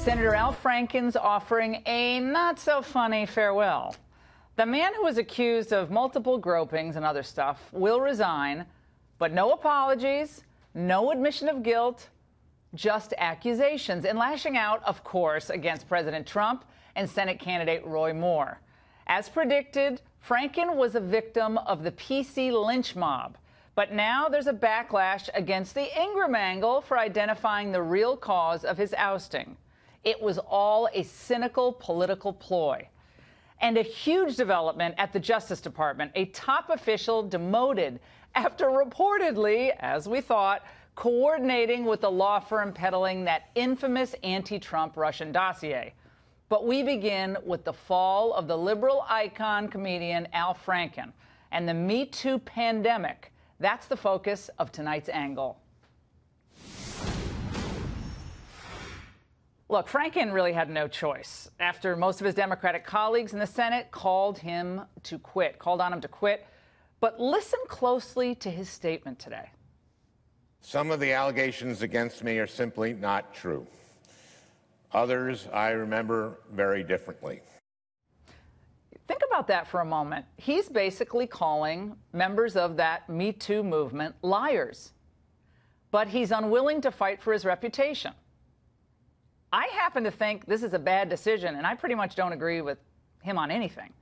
Senator Al Franken's offering a not-so-funny farewell. The man who was accused of multiple gropings and other stuff will resign, but no apologies, no admission of guilt, just accusations, and lashing out, of course, against President Trump and Senate candidate Roy Moore. As predicted, Franken was a victim of the PC lynch mob. But now there's a backlash against the Ingraham angle for identifying the real cause of his ousting. It was all a cynical political ploy. And a huge development at the Justice Department, a top official demoted after reportedly, as we thought, coordinating with the law firm peddling that infamous anti-Trump Russian dossier. But we begin with the fall of the liberal icon comedian Al Franken and the Me Too pandemic. That's the focus of tonight's angle. Look, Franken really had no choice after most of his Democratic colleagues in the Senate called on him to quit. But listen closely to his statement today. Some of the allegations against me are simply not true. Others I remember very differently. Think about that for a moment. He's basically calling members of that Me Too movement liars. But he's unwilling to fight for his reputation. I happen to think this is a bad decision, and I pretty much don't agree with him on anything.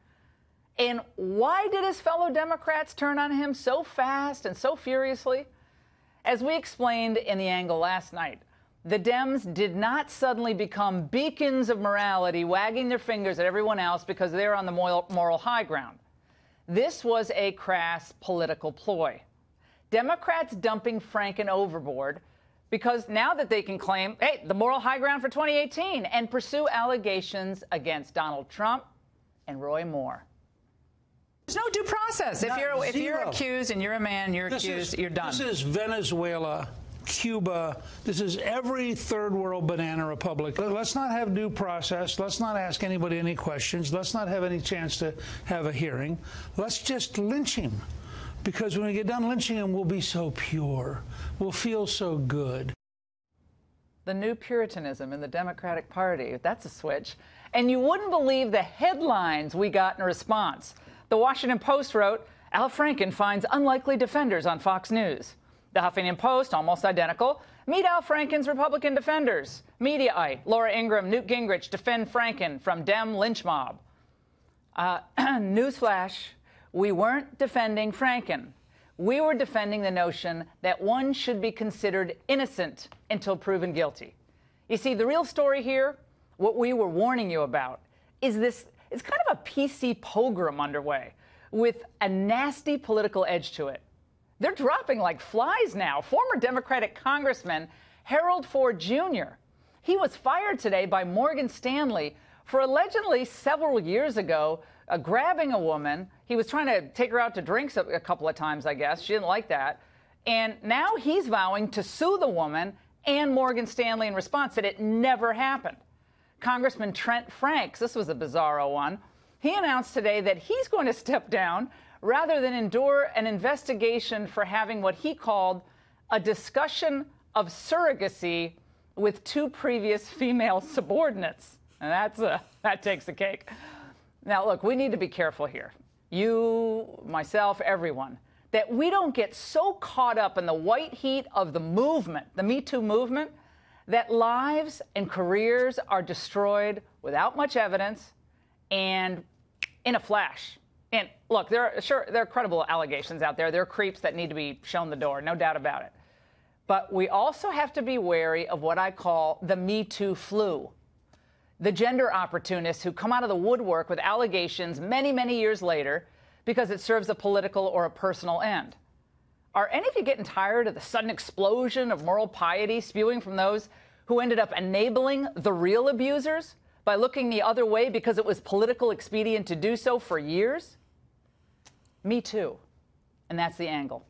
And why did his fellow Democrats turn on him so fast and so furiously? As we explained in the angle last night, the Dems did not suddenly become beacons of morality, wagging their fingers at everyone else because they're on the moral high ground. This was a crass political ploy. Democrats dumping Franken overboard because now that they can claim, hey, the moral high ground for 2018 and pursue allegations against Donald Trump and Roy Moore. There's no due process. If you're accused and you're a man, you're accused, you're done. This is Venezuela, Cuba. This is every third world banana republic. Let's not have due process. Let's not ask anybody any questions. Let's not have any chance to have a hearing. Let's just lynch him. Because when we get done lynching him, we'll be so pure. We'll feel so good. The new Puritanism in the Democratic Party, that's a switch. And you wouldn't believe the headlines we got in response. The Washington Post wrote, Al Franken finds unlikely defenders on Fox News. The Huffington Post, almost identical, meet Al Franken's Republican defenders. Mediaite, Laura Ingraham, Newt Gingrich defend Franken from Dem lynch mob. Newsflash, we weren't defending Franken. We were defending the notion that one should be considered innocent until proven guilty. You see, the real story here, what we were warning you about, is this. It's kind of a PC pogrom underway with a nasty political edge to it. They're dropping like flies now. Former Democratic Congressman Harold Ford Jr. He was fired today by Morgan Stanley for allegedly several years ago grabbing a woman. He was trying to take her out to drinks a couple of times, I guess. She didn't like that. And now he's vowing to sue the woman and Morgan Stanley in response, that it never happened. Congressman Trent Franks, this was a bizarro one, he announced today that he's going to step down rather than endure an investigation for having what he called a discussion of surrogacy with two previous female subordinates. And that takes the cake. Now, look, we need to be careful here. You, myself, everyone, that we don't get so caught up in the white heat of the movement, the Me Too movement, that lives and careers are destroyed without much evidence and in a flash. And look, there are credible allegations out there. There are creeps that need to be shown the door, no doubt about it. But we also have to be wary of what I call the Me Too flu. The gender opportunists who come out of the woodwork with allegations many, many years later because it serves a political or a personal end. Are any of you getting tired of the sudden explosion of moral piety spewing from those who ended up enabling the real abusers by looking the other way because it was political expedient to do so for years? Me too. And that's the angle.